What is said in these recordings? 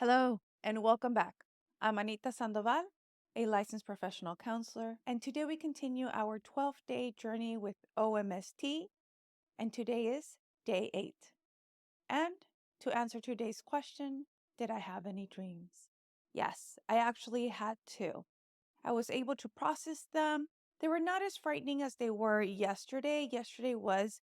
Hello and welcome back. I'm Anita Sandoval, a licensed professional counselor, and today we continue our 12-day journey with OMST, and today is day 8. And to answer today's question, did I have any dreams? Yes, I actually had two. I was able to process them. They were not as frightening as they were yesterday. Yesterday was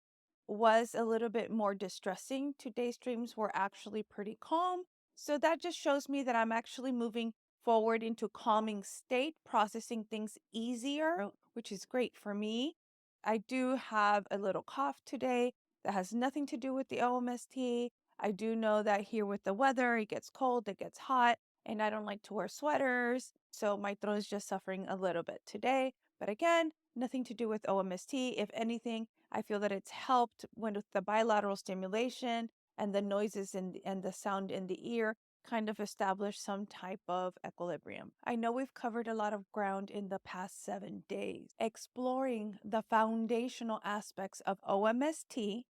a little bit more distressing. Today's dreams were actually pretty calm. So that just shows me that I'm actually moving forward into calming state, processing things easier, which is great for me. I do have a little cough today that has nothing to do with the OMST. I do know that here with the weather, it gets cold, it gets hot, and I don't like to wear sweaters. So my throat is just suffering a little bit today. But again, nothing to do with OMST. If anything, I feel that it's helped with the bilateral stimulation and the noises and the sound in the ear kind of establish some type of equilibrium. I know we've covered a lot of ground in the past 7 days, exploring the foundational aspects of OMST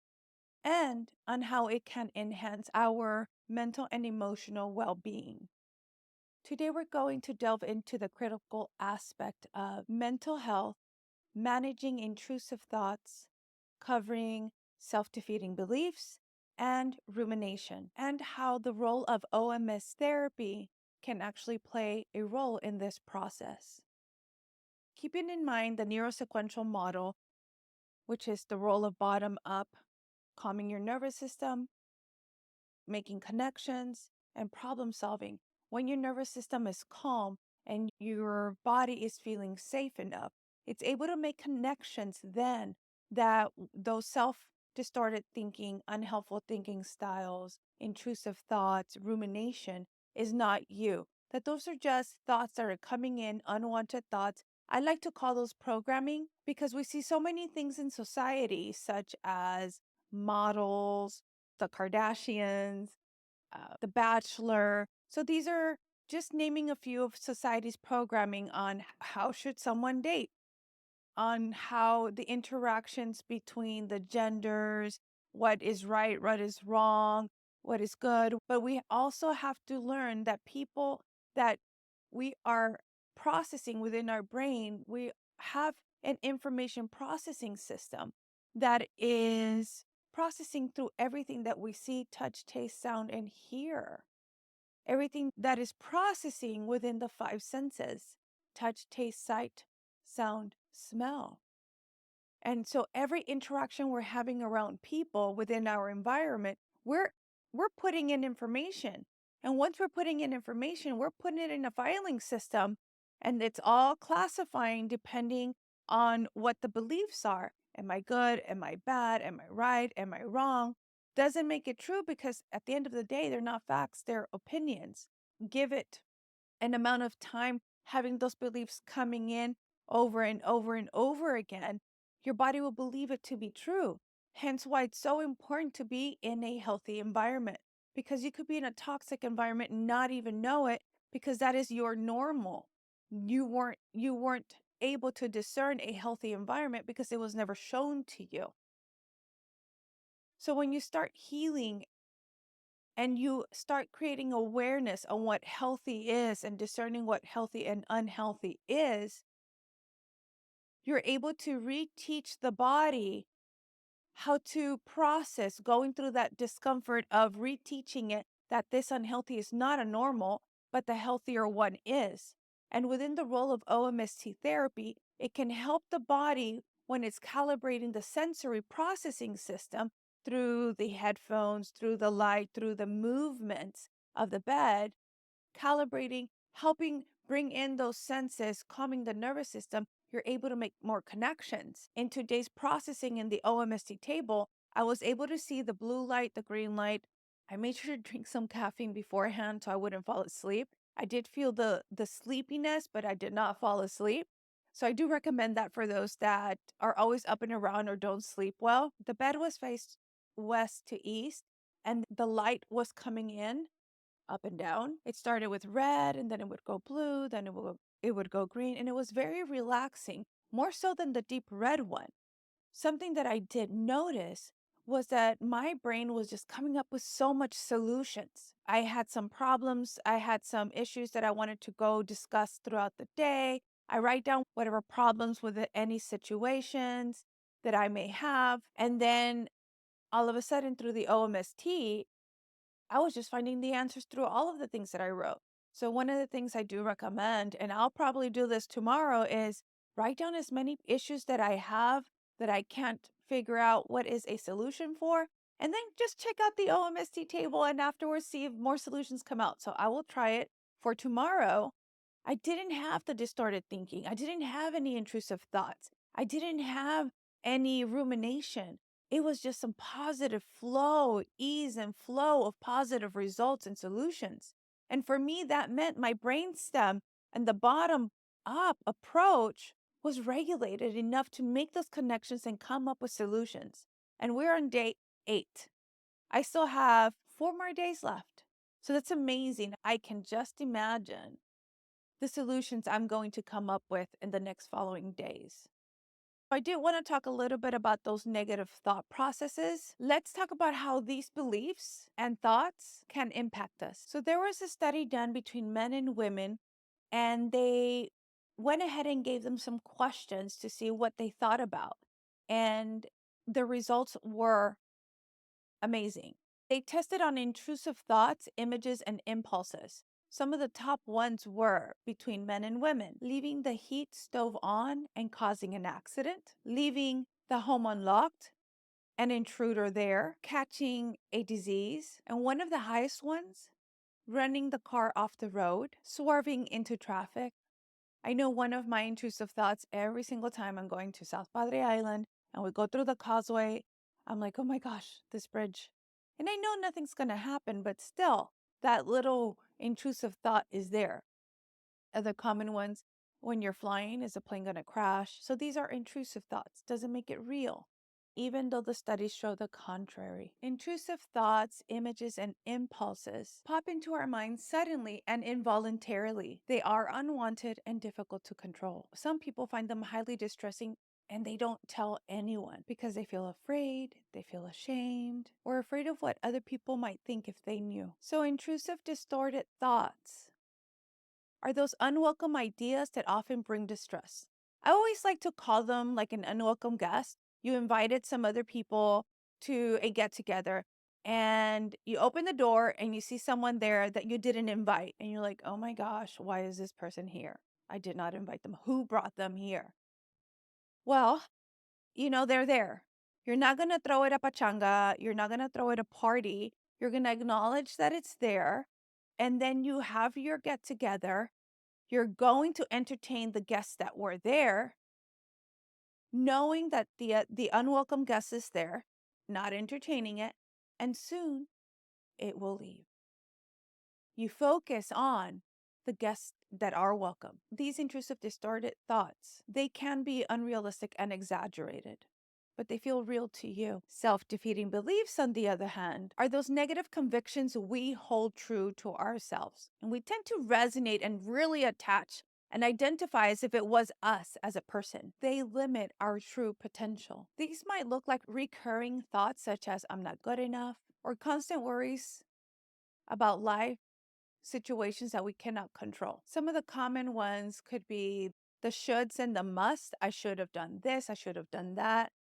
and on how it can enhance our mental and emotional well-being. Today, we're going to delve into the critical aspect of mental health, managing intrusive thoughts, covering self defeating beliefs, and rumination, and how the role of OMS therapy can actually play a role in this process. Keeping in mind the neurosequential model, which is the role of bottom up, calming your nervous system, making connections, and problem solving. When your nervous system is calm and your body is feeling safe enough, it's able to make connections then that those self distorted thinking, unhelpful thinking styles, intrusive thoughts, rumination is not you. That those are just thoughts that are coming in, unwanted thoughts. I like to call those programming because we see so many things in society, such as models, the Kardashians, The Bachelor. So these are just naming a few of society's programming on how should someone date, on how the interactions between the genders, what is right, what is wrong, what is good. But we also have to learn that people that we are processing within our brain, we have an information processing system that is processing through everything that we see, touch, taste, sound, and hear. Everything that is processing within the five senses: touch, taste, sight, sound, smell. And so every interaction we're having around people within our environment, we're putting in information. And once we're putting in information, we're putting it in a filing system, and it's all classifying depending on what the beliefs are. Am I good? Am I bad? Am I right? Am I wrong? Doesn't make it true because at the end of the day, they're not facts, they're opinions. Give it an amount of time having those beliefs coming in over and over and over again, your body will believe it to be true. Hence why it's so important to be in a healthy environment, because you could be in a toxic environment and not even know it because that is your normal. You weren't able to discern a healthy environment because it was never shown to you. So when you start healing and you start creating awareness on what healthy is and discerning what healthy and unhealthy is, you're able to reteach the body how to process going through that discomfort of reteaching it that this unhealthy is not a normal, but the healthier one is. And within the role of OMST therapy, it can help the body when it's calibrating the sensory processing system through the headphones, through the light, through the movements of the bed, calibrating, helping bring in those senses, calming the nervous system. You're able to make more connections. In today's processing in the OMST table, I was able to see the blue light, the green light. I made sure to drink some caffeine beforehand so I wouldn't fall asleep. I did feel the sleepiness, but I did not fall asleep. So I do recommend that for those that are always up and around or don't sleep well. The bed was faced west to east, and the light was coming in up and down. It started with red and then it would go blue, then it would go green, and it was very relaxing, more so than the deep red one. Something that I did notice was that my brain was just coming up with so much solutions. I had some problems, I had some issues that I wanted to go discuss throughout the day. I write down whatever problems with any situations that I may have. And then all of a sudden, through the OMST, I was just finding the answers through all of the things that I wrote. So, one of the things I do recommend, and I'll probably do this tomorrow, is write down as many issues that I have that I can't figure out what is a solution for. And then just check out the OMST table and afterwards see if more solutions come out. So, I will try it for tomorrow. I didn't have the distorted thinking. I didn't have any intrusive thoughts. I didn't have any rumination. It was just some positive flow, ease and flow of positive results and solutions. And for me, that meant my brainstem and the bottom up approach was regulated enough to make those connections and come up with solutions. And we're on day 8. I still have 4 more days left. So that's amazing. I can just imagine the solutions I'm going to come up with in the next following days. I did want to talk a little bit about those negative thought processes. Let's talk about how these beliefs and thoughts can impact us. So, there was a study done between men and women, and they went ahead and gave them some questions to see what they thought about. And the results were amazing. They tested on intrusive thoughts, images, and impulses. Some of the top ones were between men and women: leaving the heat stove on and causing an accident, leaving the home unlocked, an intruder there, catching a disease, and one of the highest ones, running the car off the road, swerving into traffic. I know one of my intrusive thoughts every single time I'm going to South Padre Island and we go through the causeway, I'm like, oh my gosh, this bridge. And I know nothing's going to happen, but still, that little intrusive thought is there. Other common ones: when you're flying, is a plane going to crash? So these are intrusive thoughts. Doesn't make it real, even though the studies show the contrary. Intrusive thoughts, images, and impulses pop into our minds suddenly and involuntarily. They are unwanted and difficult to control. Some people find them highly distressing and they don't tell anyone because they feel afraid, they feel ashamed, or afraid of what other people might think if they knew. So, intrusive, distorted thoughts are those unwelcome ideas that often bring distress. I always like to call them like an unwelcome guest. You invited some other people to a get together and you open the door and you see someone there that you didn't invite. And you're like, oh my gosh, why is this person here? I did not invite them. Who brought them here? Well, they're there. You're not going to throw it a pachanga. You're not going to throw it a party. You're going to acknowledge that it's there. And then you have your get together. You're going to entertain the guests that were there, knowing that the unwelcome guest is there, not entertaining it, and soon it will leave. You focus on the guests that are welcome. These intrusive, distorted thoughts, they can be unrealistic and exaggerated, but they feel real to you. Self-defeating beliefs, on the other hand, are those negative convictions we hold true to ourselves. And we tend to resonate and really attach and identify as if it was us as a person. They limit our true potential. These might look like recurring thoughts such as, I'm not good enough, or constant worries about life, situations that we cannot control. Some of the common ones could be the shoulds and the musts. I should have done this, I should have done that.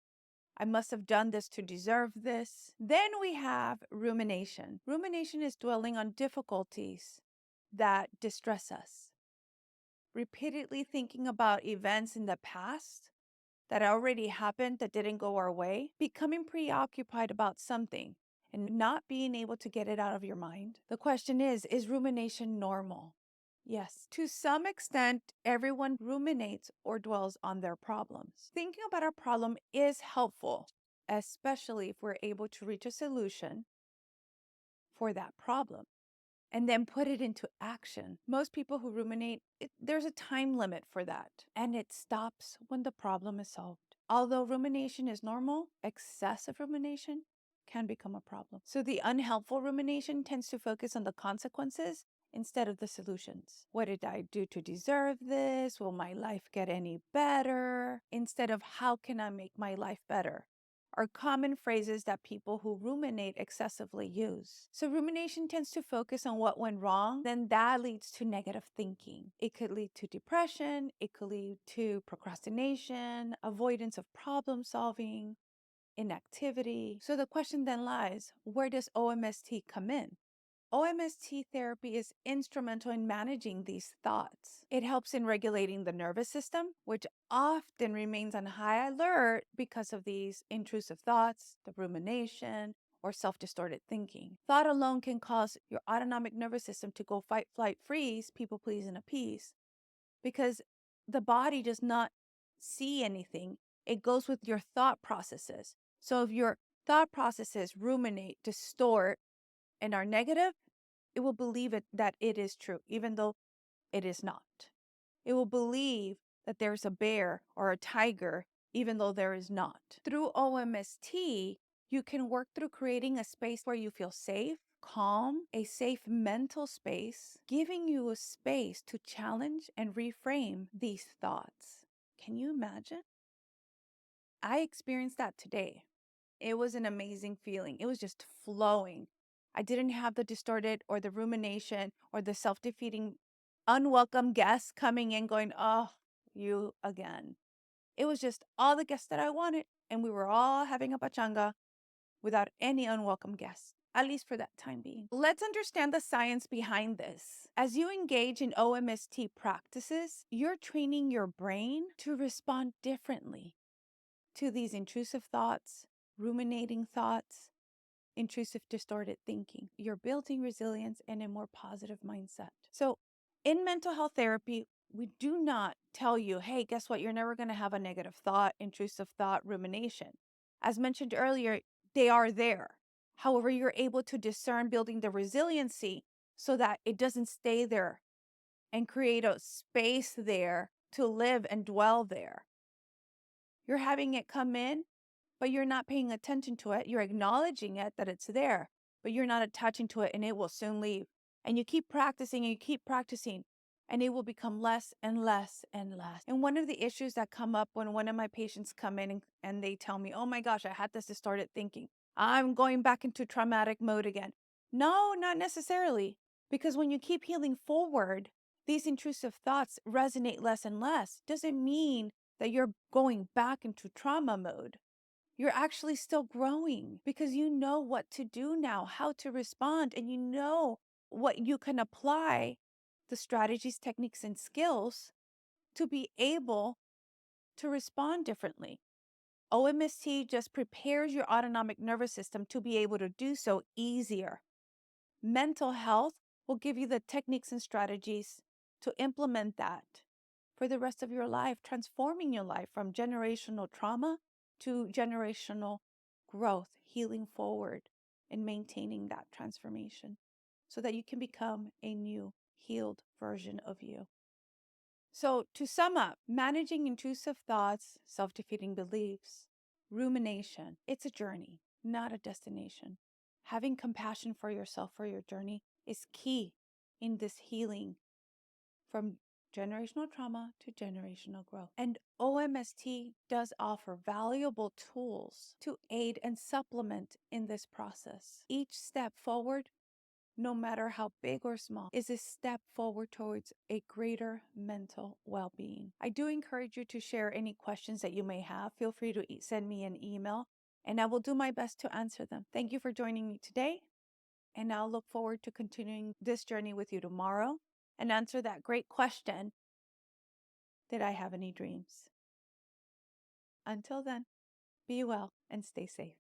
I must have done this to deserve this. Then we have rumination. Rumination is dwelling on difficulties that distress us. Repeatedly thinking about events in the past that already happened that didn't go our way, becoming preoccupied about something and not being able to get it out of your mind. The question is rumination normal? Yes, to some extent, everyone ruminates or dwells on their problems. Thinking about our problem is helpful, especially if we're able to reach a solution for that problem and then put it into action. Most people who ruminate, there's a time limit for that, and it stops when the problem is solved. Although rumination is normal, excessive rumination can become a problem. So the unhelpful rumination tends to focus on the consequences instead of the solutions. What did I do to deserve this? Will my life get any better? Instead of how can I make my life better? are common phrases that people who ruminate excessively use. So rumination tends to focus on what went wrong, then that leads to negative thinking. It could lead to depression, it could lead to procrastination, avoidance of problem solving, inactivity. So the question then lies, where does OMST come in? OMST therapy is instrumental in managing these thoughts. It helps in regulating the nervous system, which often remains on high alert because of these intrusive thoughts, the rumination, or self-distorted thinking. Thought alone can cause your autonomic nervous system to go fight, flight, freeze, people please, and appease, because the body does not see anything. It goes with your thought processes. So if your thought processes ruminate, distort, and are negative, it will believe that it is true, even though it is not. It will believe that there's a bear or a tiger, even though there is not. Through OMST, you can work through creating a space where you feel safe, calm, a safe mental space, giving you a space to challenge and reframe these thoughts. Can you imagine? I experienced that today. It was an amazing feeling. It was just flowing. I didn't have the distorted or the rumination or the self-defeating, unwelcome guests coming in going, oh, you again. It was just all the guests that I wanted, and we were all having a pachanga without any unwelcome guests, at least for that time being. Let's understand the science behind this. As you engage in OMST practices, you're training your brain to respond differently to these intrusive thoughts, ruminating thoughts, intrusive distorted thinking. You're building resilience and a more positive mindset. So in mental health therapy, we do not tell you, hey, guess what? You're never going to have a negative thought, intrusive thought, rumination. As mentioned earlier, they are there. However, you're able to discern building the resiliency so that it doesn't stay there and create a space there to live and dwell there. You're having it come in, but you're not paying attention to it. You're acknowledging it, that it's there, but you're not attaching to it, and it will soon leave. And you keep practicing and you keep practicing, and it will become less and less and less. And one of the issues that come up when one of my patients come in and they tell me, oh my gosh, I had this distorted thinking. I'm going back into traumatic mode again. No, not necessarily. Because when you keep healing forward, these intrusive thoughts resonate less and less. Doesn't mean that you're going back into trauma mode. You're actually still growing because you know what to do now, how to respond, and you know what you can apply, the strategies, techniques, and skills to be able to respond differently. OMST just prepares your autonomic nervous system to be able to do so easier. Mental health will give you the techniques and strategies to implement that for the rest of your life, transforming your life from generational trauma to generational growth, healing forward, and maintaining that transformation so that you can become a new, healed version of you. So, to sum up, managing intrusive thoughts, self-defeating beliefs, rumination, it's a journey, not a destination. Having compassion for yourself for your journey is key in this healing from generational trauma to generational growth. And OMST does offer valuable tools to aid and supplement in this process. Each step forward, no matter how big or small, is a step forward towards a greater mental well-being. I do encourage you to share any questions that you may have. Feel free to send me an email, and I will do my best to answer them. Thank you for joining me today, and I'll look forward to continuing this journey with you tomorrow and answer that great question, did I have any dreams? Until then, be well and stay safe.